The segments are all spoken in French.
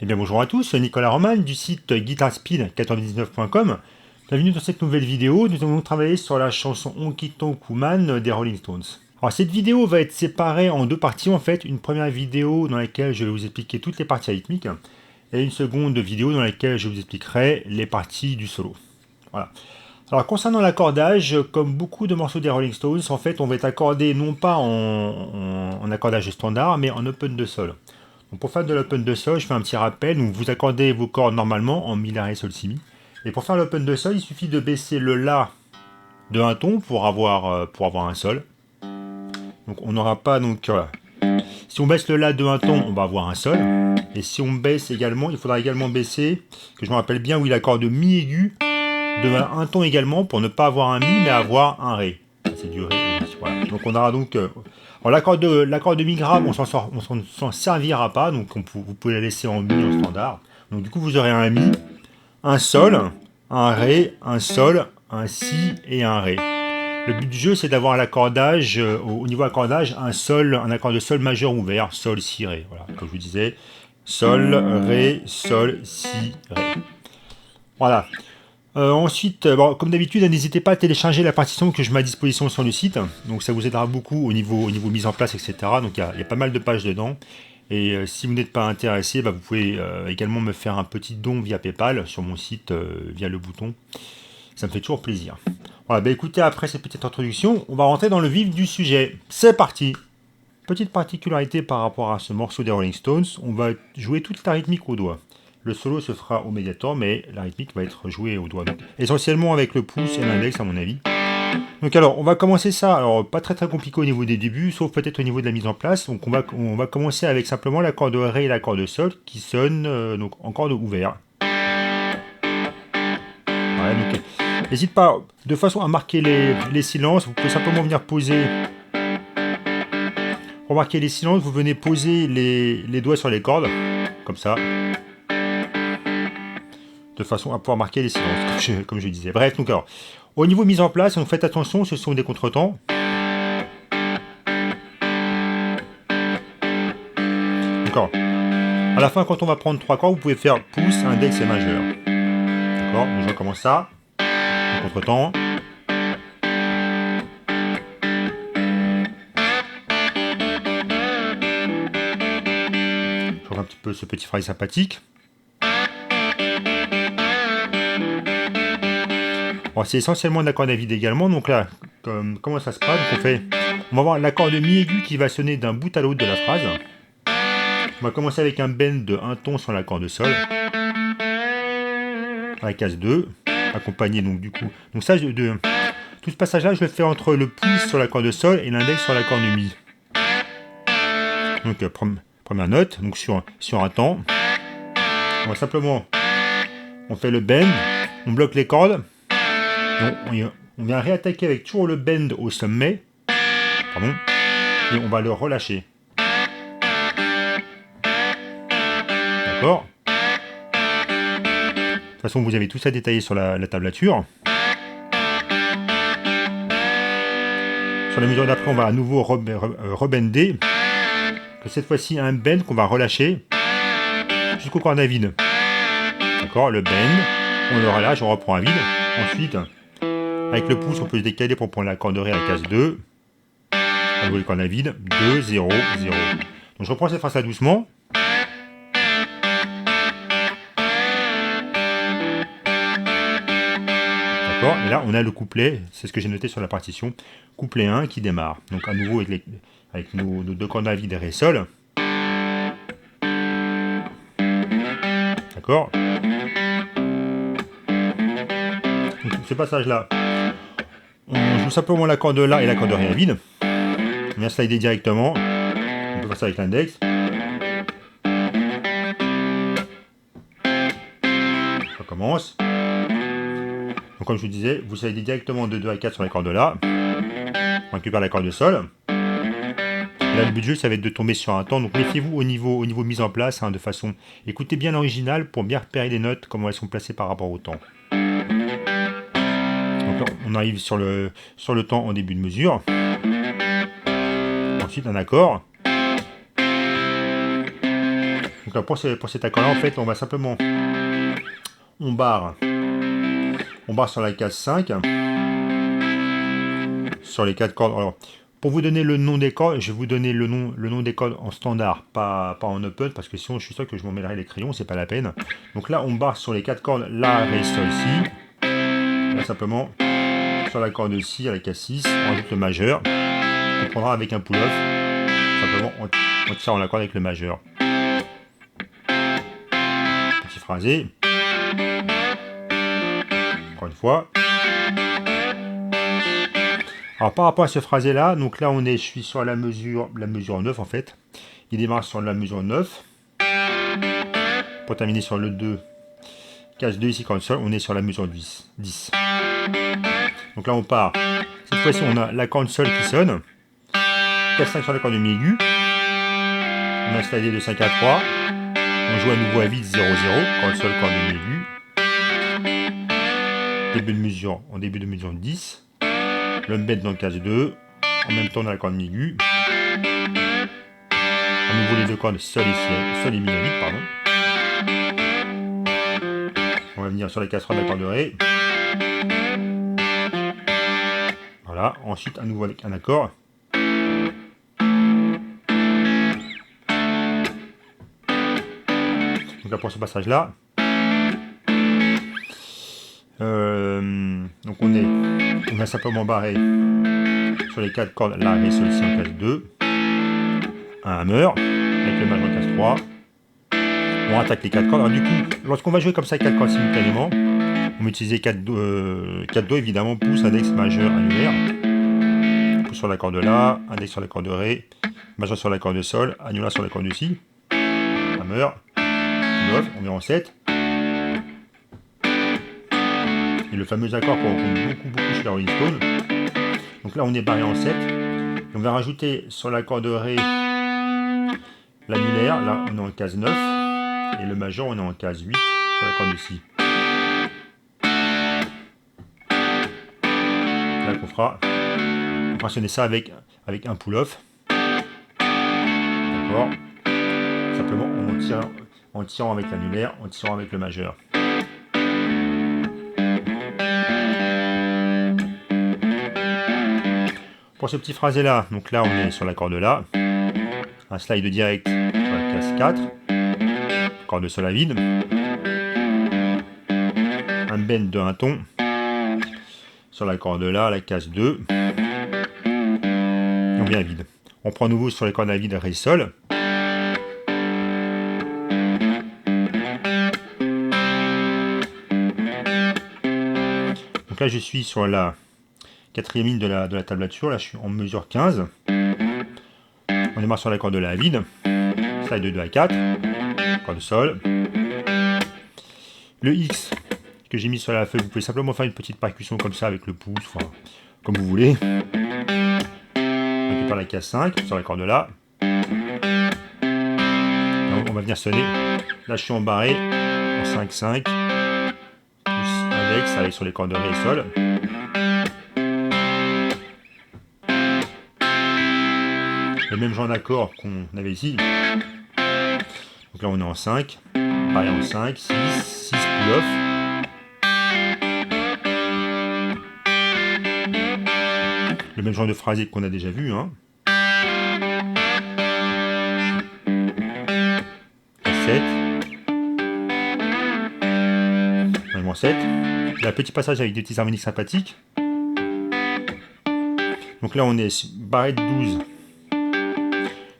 Eh bien bonjour à tous, Nicolas Roman du site guitarspeed99.com. Bienvenue dans cette nouvelle vidéo. Nous allons travailler sur la chanson Honky Tonk Woman des Rolling Stones. Alors cette vidéo va être séparée en deux parties en fait. Une première vidéo dans laquelle je vais vous expliquer toutes les parties rythmiques et une seconde vidéo dans laquelle je vous expliquerai les parties du solo. Voilà. Alors concernant l'accordage, comme beaucoup de morceaux des Rolling Stones, en fait on va être accordé non pas en accordage standard mais en open de sol. Donc pour faire de l'open de sol, je fais un petit rappel. Donc vous accordez vos cordes normalement en mi, la, ré, sol, si, mi. Et pour faire l'open de sol, il suffit de baisser le la de un ton pour avoir un sol. Donc on n'aura pas donc si on baisse le la de un ton, on va avoir un sol. Et si on baisse également, il faudra également baisser, que je me rappelle bien, oui, l'accord de mi aigu de un ton également pour ne pas avoir un mi mais avoir un ré. C'est du ré. Voilà. Donc on aura donc l'accord de mi grave, on s'en servira pas, donc vous pouvez la laisser en mi en standard. Donc du coup vous aurez un mi, un sol, un ré, un sol, un si et un ré. Le but du jeu c'est d'avoir l'accordage, au niveau accordage, un accord de sol majeur ouvert, sol, si, ré. Voilà, comme je vous disais, sol, ré, sol, si, ré. Voilà. Ensuite, bon, comme d'habitude, n'hésitez pas à télécharger la partition que je mets à disposition sur le site. Donc ça vous aidera beaucoup au niveau mise en place, etc. Donc il y a pas mal de pages dedans. Et si vous n'êtes pas intéressé, bah, vous pouvez également me faire un petit don via PayPal sur mon site via le bouton. Ça me fait toujours plaisir. Voilà, bah écoutez, après cette petite introduction, on va rentrer dans le vif du sujet. C'est parti! Petite particularité par rapport à ce morceau des Rolling Stones, on va jouer toute la rythmique au doigt. Le solo se fera au médiator, mais la rythmique va être jouée au doigt. Donc, essentiellement avec le pouce et l'index, à mon avis. Donc alors, on va commencer ça. Alors, pas très compliqué au niveau des débuts, sauf peut-être au niveau de la mise en place. Donc, on va commencer avec simplement l'accord de ré et l'accord de sol qui sonnent donc en corde ouvert. Voilà, donc, n'hésite pas de façon à marquer les silences. Vous pouvez simplement venir poser. Pour marquer les silences, vous venez poser les doigts sur les cordes, comme ça. De façon à pouvoir marquer les silences, comme je disais. Bref, donc alors, au niveau mise en place, donc faites attention, ce sont des contretemps. D'accord. À la fin, quand on va prendre trois cordes, vous pouvez faire pouce, index et majeur. D'accord. Donc je recommence ça. Contretemps. Je vois un petit peu ce petit phrase sympathique. Bon, c'est essentiellement d'accord David également. Donc là, comment ça se passe? Donc on va avoir l'accord de mi aigu qui va sonner d'un bout à l'autre de la phrase. On va commencer avec un bend de un ton sur l'accord de sol. À la case 2, accompagné donc du coup. Donc ça, tout ce passage-là, je le fais entre le pouce sur l'accord de sol et l'index sur l'accord de mi. Donc première note, donc sur un temps. On va simplement, on fait le bend, on bloque les cordes. Donc on vient réattaquer avec toujours le bend au sommet. Pardon. Et on va le relâcher. D'accord. De toute façon, vous avez tout ça détaillé sur la tablature. Sur la mesure d'après, on va à nouveau rebender. Cette fois-ci, un bend qu'on va relâcher jusqu'au cordes à vide. D'accord, le bend, on le relâche, on reprend à vide. Ensuite, avec le pouce, on peut se décaler pour prendre la corde de ré à la case 2. À nouveau les cordes à vide, 2, 0, 0. Donc je reprends cette phrase là doucement. D'accord, et là on a le couplet, c'est ce que j'ai noté sur la partition. Couplet 1 qui démarre. Donc à nouveau avec nos deux cordes à vide, ré, sol. D'accord. Donc ce passage-là, on joue simplement l'accord de la et l'accord de ré à vide. On vient slider directement. On peut faire ça avec l'index. On recommence. Donc comme je vous disais, vous slidez directement de 2 à 4 sur l'accord de la. On récupère l'accord de sol. Et là, le but du jeu, ça va être de tomber sur un temps. Donc méfiez-vous au niveau mise en place, de façon... Écoutez bien l'original pour bien repérer les notes, comment elles sont placées par rapport au temps. Donc là, on arrive sur le temps en début de mesure. Ensuite, un accord. Donc là, pour cet accord-là, en fait, on va simplement... On barre sur la case 5. Sur les 4 cordes. Alors, pour vous donner le nom des cordes, je vais vous donner le nom des cordes en standard, pas en open, parce que sinon je suis sûr que je m'en mêlerai les crayons, c'est pas la peine. Donc là, on barre sur les 4 cordes La, Ré, Sol, Si. Là, simplement, sur la corde Si, à la case 6, on rajoute le majeur. On prendra avec un pull-off. Simplement, on tire en la corde avec le majeur. Petit phrasé. Encore une fois. Alors par rapport à ce phrasé là, donc là je suis sur la mesure 9 en fait. Il démarre sur la mesure 9. Pour terminer sur le 2, case 2 ici corde sol, on est sur la mesure 10. Donc là on part. Cette fois-ci on a la corde sol qui sonne. Case 5 sur la corde demi-aiguë. On a slidé de 5 à 3. On joue à nouveau à vide 0-0. Corde sol, corde demi-aiguë. Début de mesure 10. Le bend dans le case 2, en même temps dans la corde mi-aiguë. À nouveau les deux cordes sol et mi diamètre, pardon. On va venir sur les cases 3 de la corde de Ré. Voilà, ensuite à nouveau avec un accord. Donc là pour ce passage là. Donc on a simplement barré sur les 4 cordes La, Ré, Sol, Si en case 2, un hammer avec le majeur en case 3. On attaque les 4 cordes. Alors du coup, lorsqu'on va jouer comme ça 4 cordes simultanément, on va utiliser 4 Do évidemment, pouce, index, majeur, annulaire. Pouce sur la corde La, index sur la corde de Ré, majeur sur la corde de Sol, annulaire sur la corde de Si. Hammer, on met en 7. Et le fameux accord qu'on rencontre beaucoup chez la Rolling Stone. Donc là on est barré en 7. On va rajouter sur la corde de Ré l'annulaire, là on est en case 9. Et le majeur on est en case 8 sur la corde de Si. Là on fera sonner ça avec un pull-off. D'accord. Simplement en tirant avec l'annulaire, en tirant avec le majeur. Pour ce petit phrasé là, donc là on est sur la corde La, un slide direct sur la case 4, corde de Sol à vide, un bend de un ton sur la corde La, la case 2, et on vient à vide. On prend à nouveau sur les cordes à vide Ré Sol. Donc là je suis sur la 4e ligne de la tablature, là je suis en mesure 15. On démarre sur la corde de La à vide, slide de 2 à 4, corde de Sol. Le X que j'ai mis sur la feuille, vous pouvez simplement faire une petite percussion comme ça avec le pouce, enfin, comme vous voulez. On récupère la case 5 sur la corde de La. Donc, on va venir sonner. Là je suis embarré en 5-5, plus index, ça va sur les cordes de Ré et Sol. Le même genre d'accord qu'on avait ici. Donc là on est en 5, barré en 5, 6 pull-off. Le même genre de phrasé qu'on a déjà vu. Hein. 7. Vraiment 7. Il y a un petit passage avec des petits harmoniques sympathiques. Donc là on est barré de 12.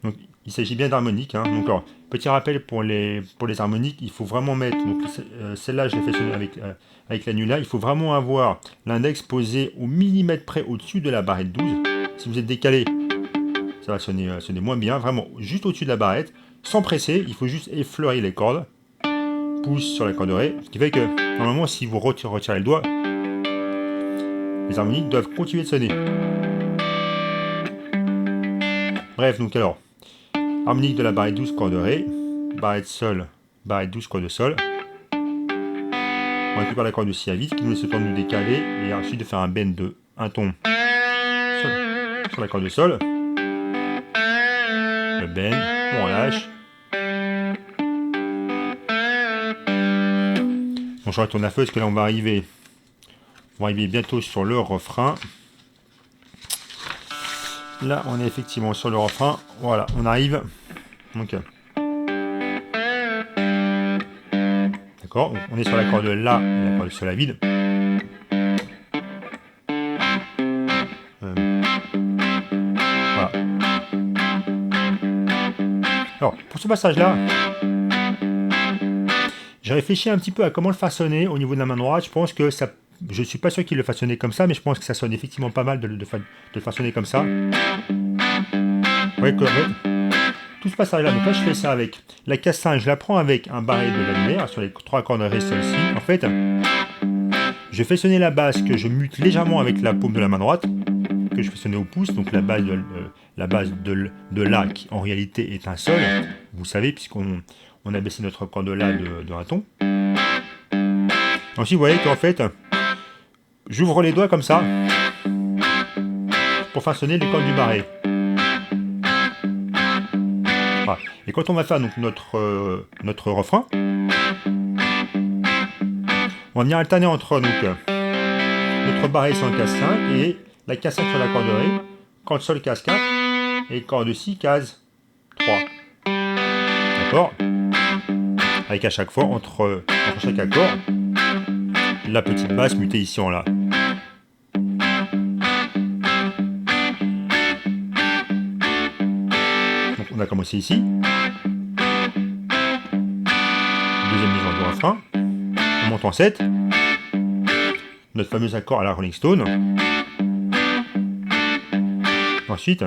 Donc il s'agit bien d'harmoniques. Hein. Donc alors, petit rappel pour les harmoniques, il faut vraiment mettre, donc celle-là je l'ai fait sonner avec l'annulaire, il faut vraiment avoir l'index posé au millimètre près au-dessus de la barrette 12. Si vous êtes décalé, ça va sonner moins bien, vraiment juste au-dessus de la barrette, sans presser, il faut juste effleurer les cordes, pouce sur la corde de Ré, ce qui fait que normalement si vous retirez le doigt, les harmoniques doivent continuer de sonner. Bref, donc alors, harmonique de la barrette 12, corde de Ré, barrette Sol, barrette 12, corde de Sol. On récupère la corde de Si à vide qui nous laisse le temps de nous décaler et ensuite de faire un bend de un ton sur la corde de Sol. Le bend, on relâche. Bon, je retourne à feu parce que là on va arriver bientôt sur le refrain. Là on est effectivement sur le refrain. Voilà, on arrive. Donc, d'accord, on est sur l'accord de La et l'accord de Sol la vide. Voilà. Alors, pour ce passage-là, j'ai réfléchi un petit peu à comment le façonner au niveau de la main droite. Je pense que ça... Je suis pas sûr qu'il le façonnait comme ça, mais je pense que ça sonne effectivement pas mal de le façonner comme ça. Ouais, tout ce passage-là, donc là je fais ça avec la casse 5, je la prends avec un barré de l'annuaire sur les 3 accords de Ré, Sol, Si. En fait, je fais sonner la basse que je mute légèrement avec la paume de la main droite, que je fais sonner au pouce, donc la base de La qui en réalité est un Sol, vous savez, puisqu'on a baissé notre accord de La d'un ton. Ensuite, vous voyez qu'en fait, j'ouvre les doigts comme ça pour faire sonner les cordes du barré. Voilà. Et quand on va faire donc notre refrain, on va venir alterner entre donc, notre barré sur le casse 5 et la casse 5 sur l'accord de Ré, corde Sol casse 4 et corde Si casse 3. D'accord? Avec à chaque fois entre chaque accord la petite basse mutée ici en La. Donc on a commencé ici. Deuxième mise du refrain. On monte en 7. Notre fameux accord à la Rolling Stone. Ensuite,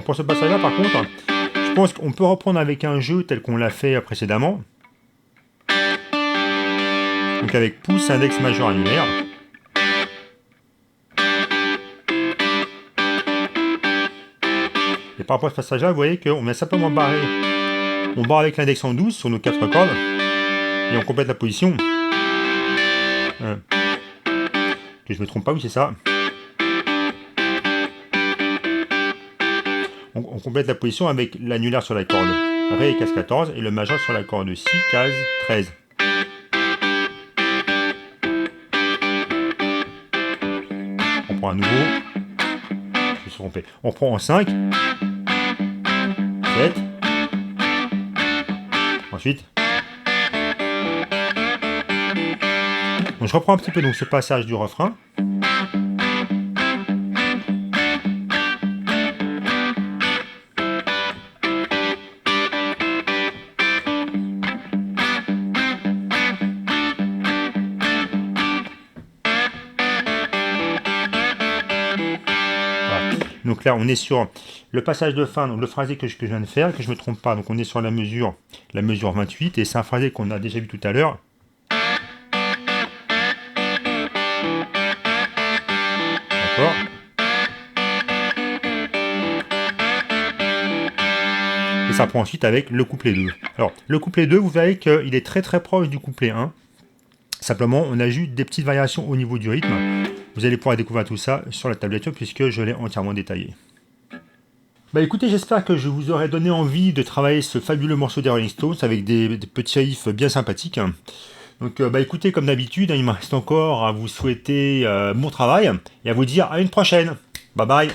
pour ce passage-là, par contre, je pense qu'on peut reprendre avec un jeu tel qu'on l'a fait précédemment. Donc avec pouce, index majeur annulaire. Et par rapport à ce passage-là, vous voyez qu'on a simplement barré. On barre avec l'index en 12 sur nos 4 cordes. Et on complète la position. Que je me trompe pas, oui c'est ça. On complète la position avec l'annulaire sur la corde Ré et casse 14 et le majeur sur la corde Si, casse 13. On prend à nouveau. Je me suis trompé. On prend en 5. 7. Ensuite. Donc je reprends un petit peu donc, ce passage du refrain. Donc là, on est sur le passage de fin, donc le phrasé que je viens de faire, que je ne me trompe pas. Donc on est sur la mesure 28, et c'est un phrasé qu'on a déjà vu tout à l'heure. D'accord. Et ça prend ensuite avec le couplet 2. Alors, le couplet 2, vous verrez qu'il est très très proche du couplet 1. Simplement, on a juste des petites variations au niveau du rythme. Vous allez pouvoir découvrir tout ça sur la tablature puisque je l'ai entièrement détaillé. Bah écoutez, j'espère que je vous aurai donné envie de travailler ce fabuleux morceau des Rolling Stones avec des petits riffs bien sympathiques. Donc bah écoutez, comme d'habitude, il me reste encore à vous souhaiter bon travail et à vous dire à une prochaine. Bye bye.